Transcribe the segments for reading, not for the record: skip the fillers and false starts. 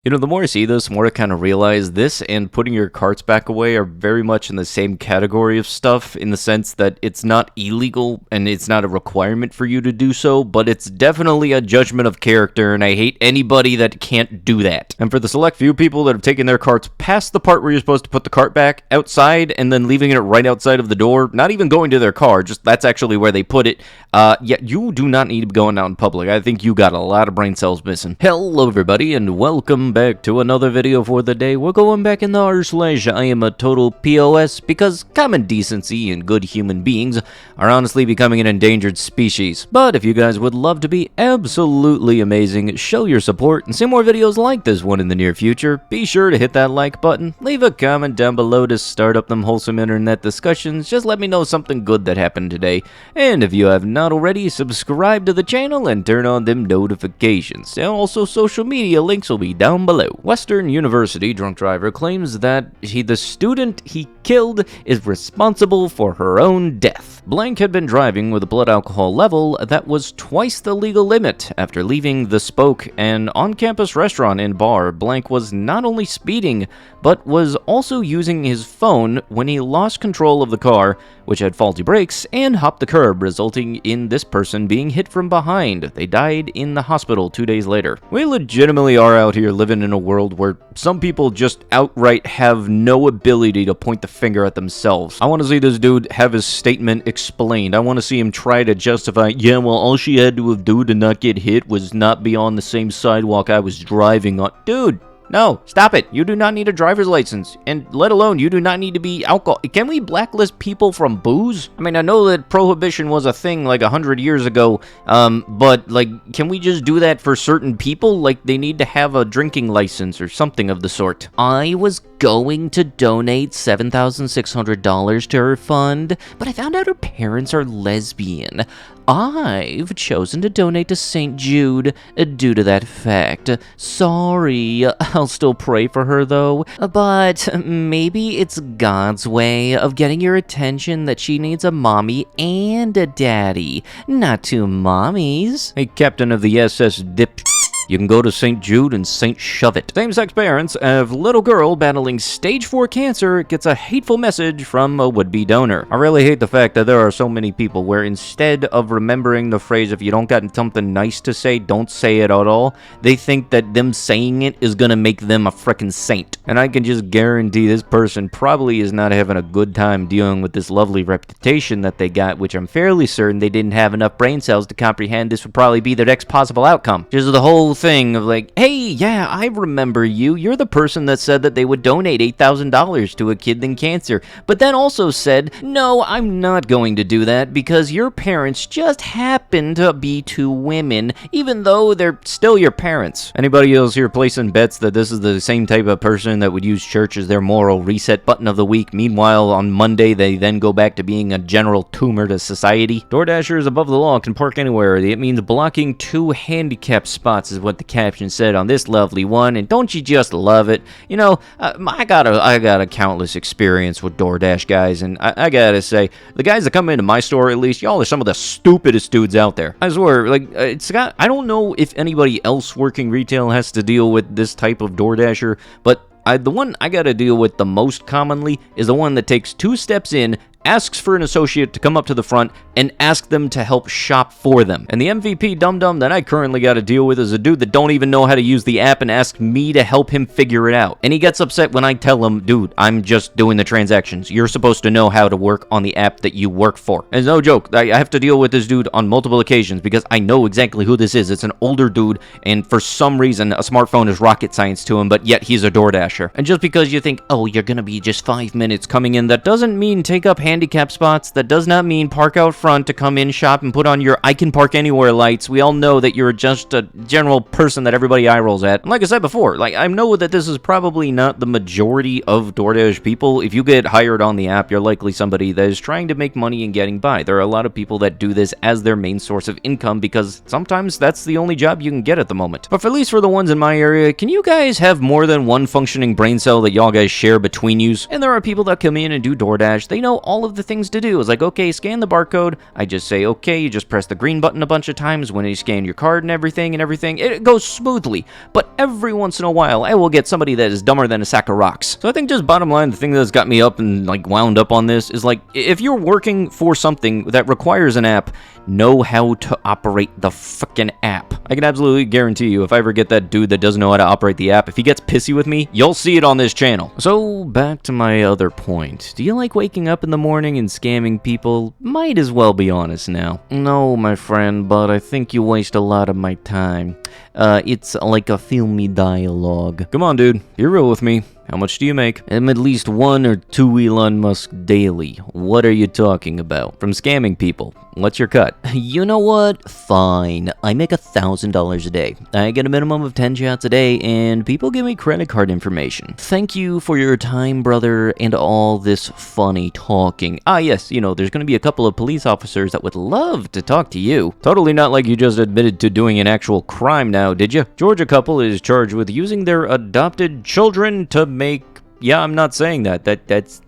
You know, the more I see this, the more I kind of realize this and putting your carts back away are very much in the same category of stuff, in the sense that it's not illegal and it's not a requirement for you to do so, but it's definitely a judgment of character, and I hate anybody that can't do that. And for the select few people that have taken their carts past the part where you're supposed to put the cart back outside and then leaving it right outside of the door, not even going to their car, just that's actually where they put it, yeah, you do not need to be going out in public. I think you got a lot of brain cells missing. Hello everybody, and welcome back to another video for the day. We're going back in the r/iamatotalPOS because common decency and good human beings are honestly becoming an endangered species. But if you guys would love to be absolutely amazing, show your support, and see more videos like this one in the near future, be sure to hit that like button, leave a comment down below to start up them wholesome internet discussions. Just let me know something good that happened today. And if you have not already, subscribe to the channel and turn on them notifications. And also social media links will be down below. Western University drunk driver claims that the student he killed is responsible for her own death. Blank had been driving with a blood alcohol level that was twice the legal limit. After leaving the Spoke, an on-campus restaurant and bar, Blank was not only speeding, but was also using his phone when he lost control of the car, which had faulty brakes, and hopped the curb, resulting in this person being hit from behind. They died in the hospital 2 days later. We legitimately are out here living in a world where some people just outright have no ability to point the finger at themselves. I want to see this dude have his statement explained. I want to see him try to justify, yeah, well, all she had to have done to not get hit was not be on the same sidewalk I was driving on. Dude! No, stop it. You do not need a driver's license, and let alone you do not need to be alcohol. Can we blacklist people from booze? I mean, I know that prohibition was a thing like 100 years ago, but like, can we just do that for certain people? Like, they need to have a drinking license or something of the sort. I was going to donate $7,600 to her fund, but I found out her parents are lesbian. I've chosen to donate to St. Jude due to that fact. Sorry, I'll still pray for her though, but maybe it's God's way of getting your attention that she needs a mommy and a daddy, not two mommies. Hey, Captain of the SS Dip. You can go to St. Jude and St. Shove It. Same-sex parents of little girl battling stage 4 cancer gets a hateful message from a would-be donor. I really hate the fact that there are so many people where instead of remembering the phrase, if you don't got something nice to say, don't say it at all, they think that them saying it is gonna make them a frickin' saint. And I can just guarantee this person probably is not having a good time dealing with this lovely reputation that they got, which I'm fairly certain they didn't have enough brain cells to comprehend this would probably be their next possible outcome. Just the whole thing of like, hey, yeah, I remember you. You're the person that said that they would donate $8,000 to a kid in cancer, but then also said, no, I'm not going to do that because your parents just happen to be two women, even though they're still your parents. Anybody else here placing bets that this is the same type of person that would use church as their moral reset button of the week? Meanwhile, on Monday, they then go back to being a general tumor to society. DoorDashers above the law can park anywhere. It means blocking 2 handicap spots is what the caption said on this lovely one, and don't you just love it? You know, I got a countless experience with DoorDash guys, and I gotta say, the guys that come into my store, at least, y'all are some of the stupidest dudes out there. I swear, like, I don't know if anybody else working retail has to deal with this type of DoorDasher, but the one I gotta deal with the most commonly is the one that takes 2 steps in, asks for an associate to come up to the front and ask them to help shop for them. And the MVP dum-dum that I currently got to deal with is a dude that don't even know how to use the app and asks me to help him figure it out. And he gets upset when I tell him, dude, I'm just doing the transactions. You're supposed to know how to work on the app that you work for. And no joke, I have to deal with this dude on multiple occasions because I know exactly who this is. It's an older dude, and for some reason, a smartphone is rocket science to him, but yet he's a DoorDasher. And just because you think, oh, you're gonna be just 5 minutes coming in, that doesn't mean take up handicap spots. That does not mean park out front to come in, shop, and put on your I can park anywhere lights. We all know that you're just a general person that everybody eye rolls at. And like I said before, like, I know that this is probably not the majority of DoorDash people. If you get hired on the app, you're likely somebody that is trying to make money and getting by. There are a lot of people that do this as their main source of income because sometimes that's the only job you can get at the moment. But for at least for the ones in my area, can you guys have more than one functioning brain cell that y'all guys share between yous? And there are people that come in and do DoorDash. They know all all of the things to do. It's like, okay, scan the barcode. I just say, okay, you just press the green button a bunch of times when you scan your card and everything. It goes smoothly. But every once in a while, I will get somebody that is dumber than a sack of rocks. So I think just bottom line, the thing that's got me up and like wound up on this is like, if you're working for something that requires an app, know how to operate the frickin' app. I can absolutely guarantee you, if I ever get that dude that doesn't know how to operate the app, if he gets pissy with me, you'll see it on this channel. So back to my other point. Do you like waking up in the morning and scamming people? Might as well be honest now. No, my friend, but I think you waste a lot of my time. It's like a filmy dialogue. Come on, dude. Be real with me. How much do you make? I'm at least 1 or 2 Elon Musk daily. What are you talking about? From scamming people. What's your cut? You know what? Fine. I make $1,000 a day. I get a minimum of 10 chats a day, and people give me credit card information. Thank you for your time, brother, and all this funny talking. Ah, yes, you know, there's gonna be a couple of police officers that would love to talk to you. Totally not like you just admitted to doing an actual crime now, did you? Georgia couple is charged with using their adopted children to make... Yeah, I'm not saying that. That's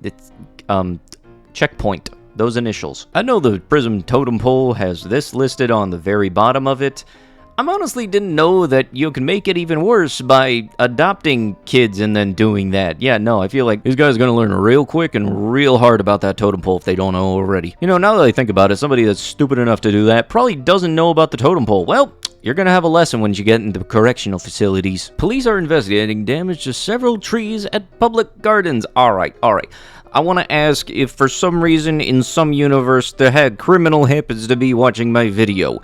checkpoint. Those initials. I know the Prism totem pole has this listed on the very bottom of it. I honestly didn't know that you can make it even worse by adopting kids and then doing that. Yeah, no, I feel like these guys are gonna learn real quick and real hard about that totem pole if they don't know already. You know, now that I think about it, somebody that's stupid enough to do that probably doesn't know about the totem pole. Well, you're gonna have a lesson when you get into correctional facilities. Police are investigating damage to several trees at public gardens. Alright. I want to ask if for some reason in some universe the criminal happens to be watching my video.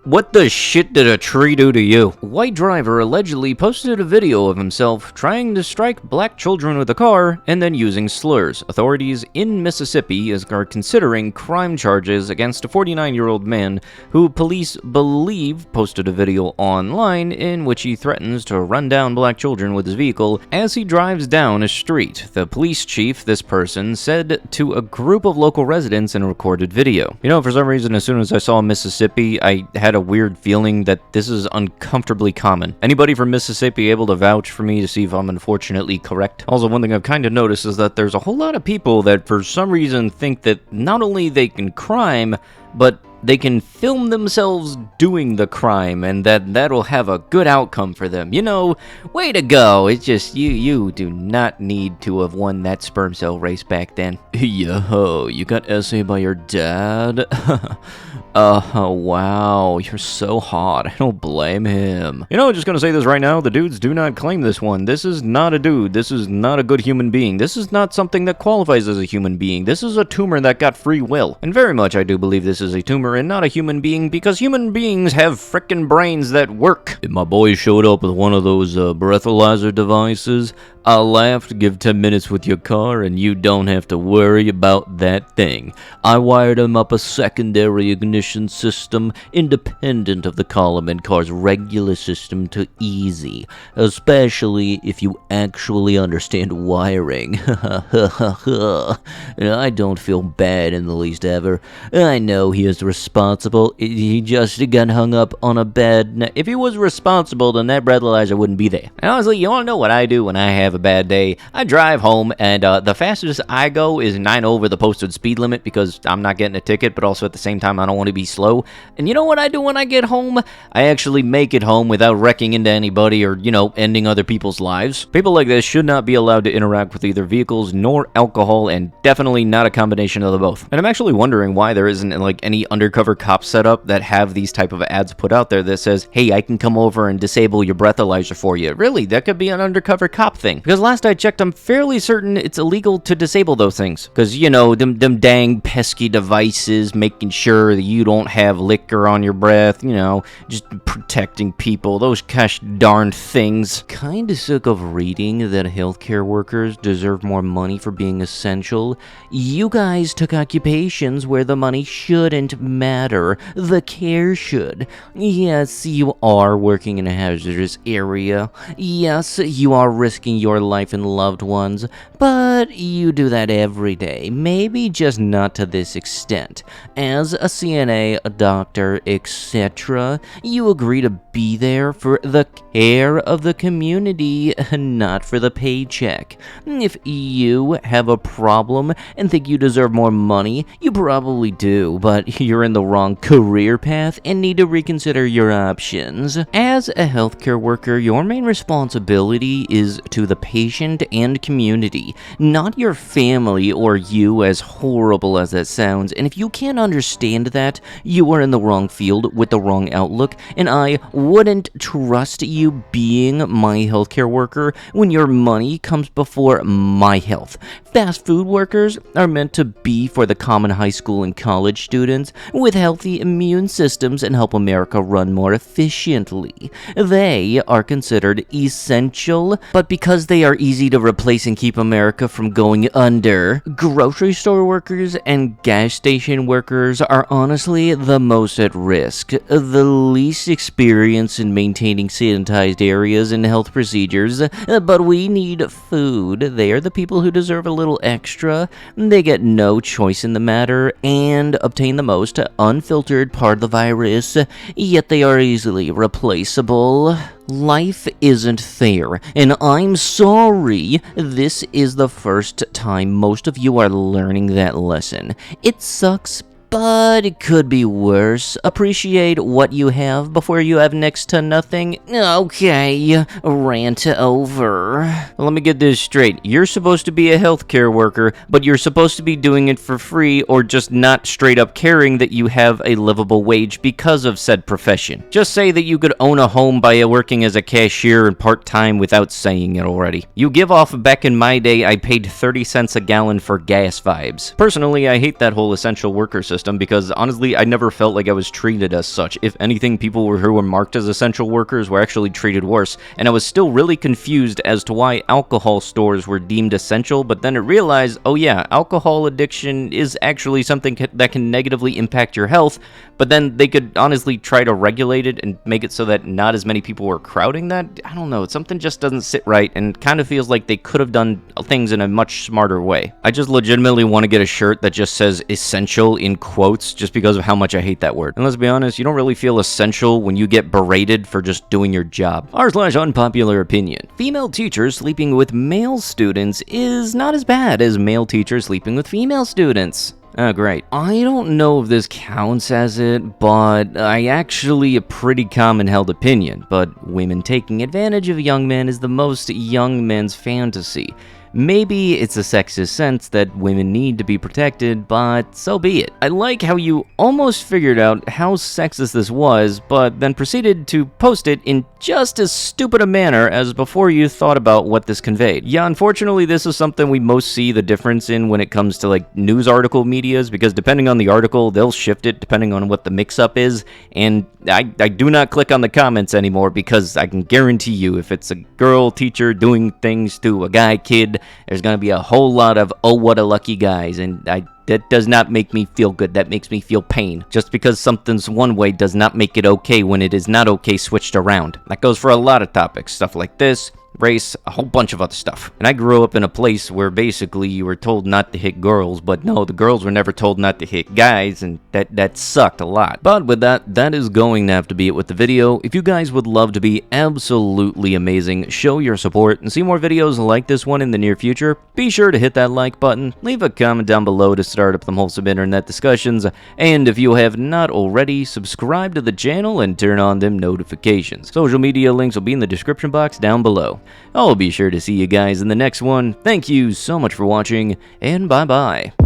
What the shit did a tree do to you? White driver allegedly posted a video of himself trying to strike black children with a car and then using slurs. Authorities in Mississippi are considering crime charges against a 49-year-old man who police believe posted a video online in which he threatens to run down black children with his vehicle as he drives down a street. The police chief, this person, said to a group of local residents in a recorded video. You know, for some reason, as soon as I saw Mississippi, I had a weird feeling that this is uncomfortably common. Anybody from Mississippi able to vouch for me to see if I'm unfortunately correct? Also, one thing I've kind of noticed is that there's a whole lot of people that for some reason think that not only they can crime, but they can film themselves doing the crime, and that'll have a good outcome for them. You know, way to go. It's just, you do not need to have won that sperm cell race back then. Yo, you got essay by your dad? Wow, you're so hot. I don't blame him. You know, I'm just gonna say this right now, the dudes do not claim this one. This is not a dude. This is not a good human being. This is not something that qualifies as a human being. This is a tumor that got free will. And very much I do believe this is a tumor and not a human being, because human beings have frickin' brains that work. If my boy showed up with one of those breathalyzer devices, I laughed, give 10 minutes with your car, and you don't have to worry about that thing. I wired him up a secondary ignition system, independent of the column and car's regular system, to easy, especially if you actually understand wiring. I don't feel bad in the least ever. I know he is responsible. He just got hung up on a bed. If he was responsible, then that breathalyzer wouldn't be there. And honestly, you wanna know what I do when I have a bad day? I drive home, and the fastest I go is 9 over the posted speed limit, because I'm not getting a ticket, but also at the same time I don't want to be slow. And you know what I do when I get home? I actually make it home without wrecking into anybody or, you know, ending other people's lives. People like this should not be allowed to interact with either vehicles nor alcohol, and definitely not a combination of the both. And I'm actually wondering why there isn't like any undercover cop setup that have these type of ads put out there that says, hey, I can come over and disable your breathalyzer for you. Really, that could be an undercover cop thing. Because last I checked, I'm fairly certain it's illegal to disable those things. Because, you know, them dang pesky devices, making sure that you don't have liquor on your breath, you know, just protecting people, those gosh darn things. Kinda sick of reading that healthcare workers deserve more money for being essential. You guys took occupations where the money shouldn't matter. matter. The care should. Yes, you are working in a hazardous area. Yes, you are risking your life and loved ones, but you do that every day. Maybe just not to this extent. As a CNA, a doctor, etc., you agree to be there for the care of the community, not for the paycheck. If you have a problem and think you deserve more money, you probably do, but you're in the wrong career path and need to reconsider your options. As a healthcare worker, your main responsibility is to the patient and community, not your family or you, as horrible as that sounds. And if you can't understand that, you are in the wrong field with the wrong outlook, and I wouldn't trust you being my healthcare worker when your money comes before my health. Fast food workers are meant to be for the common high school and college students with healthy immune systems and help America run more efficiently. They are considered essential, but because they are easy to replace and keep America from going under, grocery store workers and gas station workers are honestly the most at risk, the least experienced in maintaining sanitized areas and health procedures, but we need food. They are the people who deserve a little extra. They get no choice in the matter and obtain the most unfiltered part of the virus, yet they are easily replaceable. Life isn't fair, and I'm sorry, this is the first time most of you are learning that lesson. It sucks, but it could be worse. Appreciate what you have before you have next to nothing. Okay, rant over. Let me get this straight. You're supposed to be a healthcare worker, but you're supposed to be doing it for free or just not straight up caring that you have a livable wage because of said profession. Just say that you could own a home by working as a cashier and part-time without saying it already. You give off back in my day, I paid 30 cents a gallon for gas vibes. Personally, I hate that whole essential worker system because honestly, I never felt like I was treated as such. If anything, people who were marked as essential workers were actually treated worse, and I was still really confused as to why alcohol stores were deemed essential, but then I realized, oh yeah, alcohol addiction is actually something that can negatively impact your health, but then they could honestly try to regulate it and make it so that not as many people were crowding that. I don't know, something just doesn't sit right, and kind of feels like they could have done things in a much smarter way. I just legitimately want to get a shirt that just says essential in quotes just because of how much I hate that word. And let's be honest, you don't really feel essential when you get berated for just doing your job. r/unpopular opinion. Female teachers sleeping with male students is not as bad as male teachers sleeping with female students. Oh, great. I don't know if this counts as it, but I actually a pretty common held opinion, but women taking advantage of young men is the most young men's fantasy. Maybe it's a sexist sense that women need to be protected, but so be it. I like how you almost figured out how sexist this was, but then proceeded to post it in just as stupid a manner as before you thought about what this conveyed. Yeah, unfortunately, this is something we most see the difference in when it comes to like news article medias, because depending on the article, they'll shift it depending on what the mix-up is, and I do not click on the comments anymore because I can guarantee you if it's a girl teacher doing things to a guy kid, there's gonna be a whole lot of oh what a lucky guys, and that does not make me feel good. That makes me feel pain. Just because something's one way does not make it okay when it is not okay switched around. That goes for a lot of topics, stuff like this, race, a whole bunch of other stuff. And I grew up in a place where basically you were told not to hit girls, but no, the girls were never told not to hit guys, and that sucked a lot. But with that is going to have to be it with the video. If you guys would love to be absolutely amazing, show your support, and see more videos like this one in the near future, be sure to hit that like button, leave a comment down below to start up some wholesome internet discussions, and if you have not already, subscribe to the channel and turn on them notifications. Social media links will be in the description box down below. I'll be sure to see you guys in the next one. Thank you so much for watching, and bye-bye.